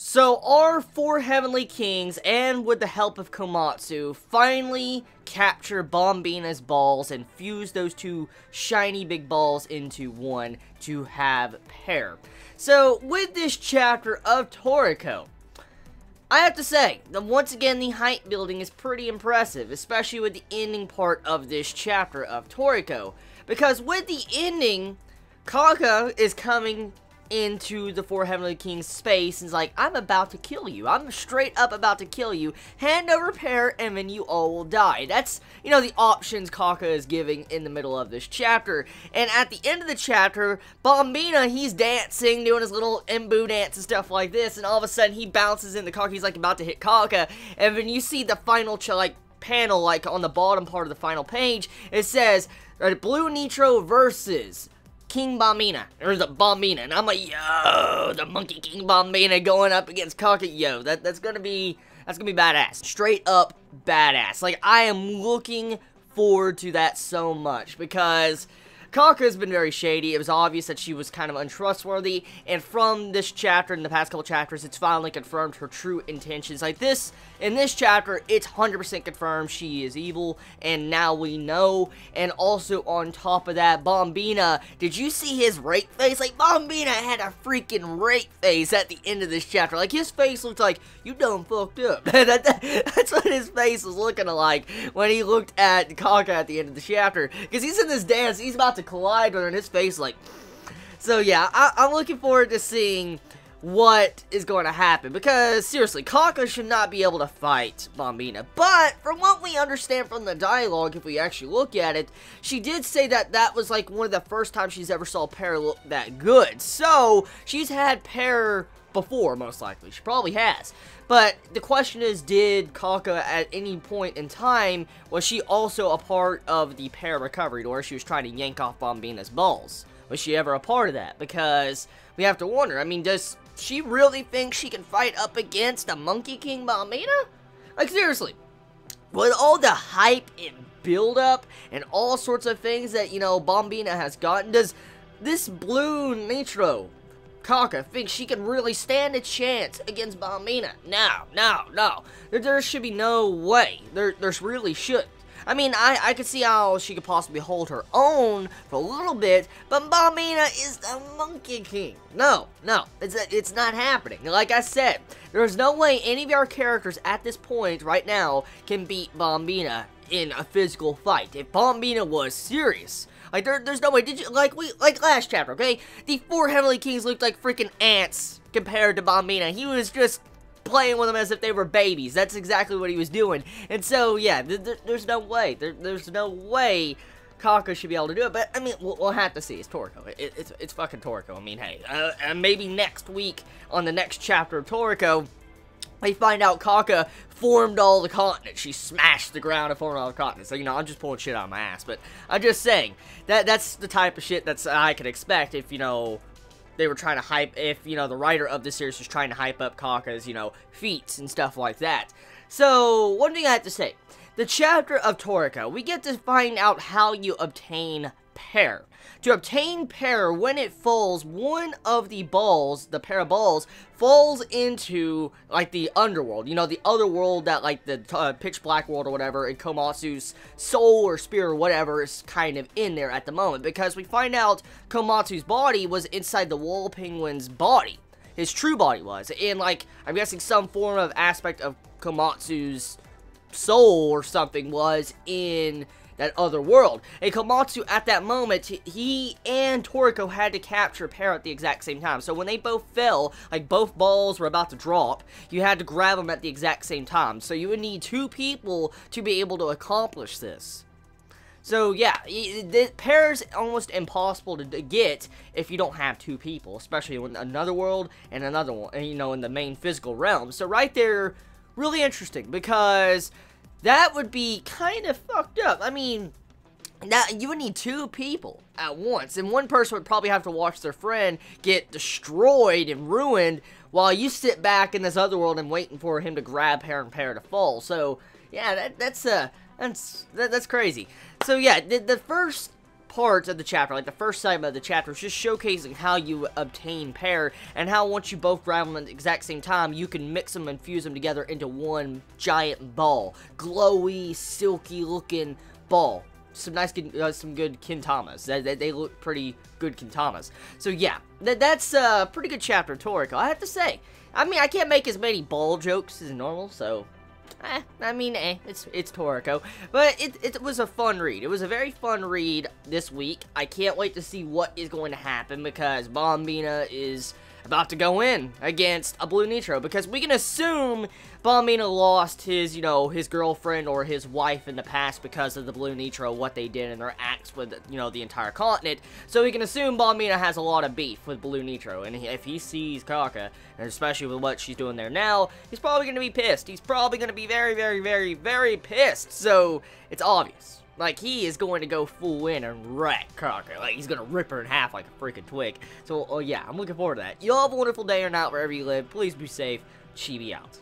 So our four Heavenly Kings, and with the help of Komatsu, finally capture Bambina's balls and fuse those two shiny big balls into one to have pair. So with this chapter of Toriko, I have to say that once again the hype building is pretty impressive, especially with the ending part of this chapter of Toriko. Because with the ending, Kaka is coming into the four Heavenly Kings' space and is like, I'm about to kill you. I'm straight up about to kill you. Hand over pair and then you all will die. That's, you know, the options Kaka is giving in the middle of this chapter. And at the end of the chapter, Bambina, he's dancing, doing his little Embu dance and stuff like this, and all of a sudden he bounces into Kaka. He's like about to hit Kaka, and then you see the final panel, like on the bottom part of the final page, it says, Blue Nitro versus King Bambina, or the Bambina, and I'm like, yo, the Monkey King Bambina going up against Kaka, yo, that's gonna be badass, straight up badass. Like, I am looking forward to that so much, because Kaka's been very shady. It was obvious that she was kind of untrustworthy, and from this chapter, in the past couple chapters, it's finally confirmed her true intentions. Like this, in this chapter, it's 100% confirmed she is evil, and now we know. And also, on top of that, Bambina, did you see his rape face? Like, Bambina had a freaking rape face at the end of this chapter. Like, his face looked like, you done fucked up. That's what his face was looking like when he looked at Kaka at the end of the chapter. Because he's in this dance, he's about to collide with her, and his face like, so yeah, I'm looking forward to seeing what is going to happen, because seriously, Kaka should not be able to fight Bambina. But from what we understand from the dialogue, if we actually look at it, she did say that that was like one of the first times she's ever saw Pear look that good. So she's had Pear before, most likely. She probably has. But the question is, did Kaka at any point in time, was she also a part of the Pear recovery, where she was trying to yank off Bambina's balls? Was she ever a part of that? Because we have to wonder, I mean, does she really think she can fight up against the Monkey King Bambina? Like, seriously, with all the hype and build-up and all sorts of things that, you know, Bambina has gotten, does this Blue Nitro Kaka think she can really stand a chance against Bambina? No. There should be no way. There really shouldn't. I mean, I could see how she could possibly hold her own for a little bit, but Bambina is the Monkey King. No, it's not happening. Like I said, there's no way any of our characters at this point right now can beat Bambina in a physical fight. If Bambina was serious, like there's no way. Did you like last chapter? Okay, the four Heavenly Kings looked like freaking ants compared to Bambina. He was just playing with them as if they were babies. That's exactly what he was doing. And so, yeah, there's no way. There's no way Kaka should be able to do it. But, I mean, we'll have to see. It's Toriko. It's fucking Toriko. I mean, hey, maybe next week on the next chapter of Toriko, we find out Kaka formed all the continents. She smashed the ground and formed all the continents. So, you know, I'm just pulling shit out of my ass. But I'm just saying, that's the type of shit that's I could expect if, you know, they were trying to hype, if, you know, the writer of the series was trying to hype up Kaka's, you know, feats and stuff like that. So, one thing I have to say, the chapter of Toriko, we get to find out how you obtain pair. To obtain pair, when it falls, one of the balls, the pair of balls, falls into, like, the underworld. You know, the other world that, like, the pitch black world or whatever, and Komatsu's soul or spirit or whatever is kind of in there at the moment. Because we find out Komatsu's body was inside the wall penguin's body. His true body was. And, like, I'm guessing some form of aspect of Komatsu's soul or something was in that other world. And Komatsu, at that moment, he and Toriko had to capture Pair at the exact same time. So when they both fell, like both balls were about to drop, you had to grab them at the exact same time. So you would need two people to be able to accomplish this. So yeah, the Pair's almost impossible to get if you don't have two people, especially in another world and another one, you know, in the main physical realm. So right there, really interesting, because that would be kind of fucked up. I mean, you would need two people at once, and one person would probably have to watch their friend get destroyed and ruined while you sit back in this other world and waiting for him to grab Pair and Pair to fall. So yeah, that's crazy. So yeah, the first part of the chapter, like the first segment of the chapter, is just showcasing how you obtain pair, and how once you both grab them at the exact same time, you can mix them and fuse them together into one giant ball. Glowy, silky looking ball. Some nice, some good kintamas. They look pretty good kintamas. So yeah, that's a pretty good chapter of Toriko, I have to say. I mean, I can't make as many ball jokes as normal, so... it's Toriko. But it was a fun read. It was a very fun read this week. I can't wait to see what is going to happen, because Bambina is about to go in against a Blue Nitro, because we can assume Bambina lost his, his girlfriend or his wife in the past because of the Blue Nitro, what they did in their acts with, the entire continent. So we can assume Bambina has a lot of beef with Blue Nitro, and if he sees Kaka, and especially with what she's doing there now, he's probably going to be pissed. He's probably going to be very, very, very, very pissed. So it's obvious. Like, he is going to go full in and wreck Kaka. Like, he's going to rip her in half like a freaking twig. So, yeah, I'm looking forward to that. Y'all have a wonderful day or night wherever you live. Please be safe. Chibi out.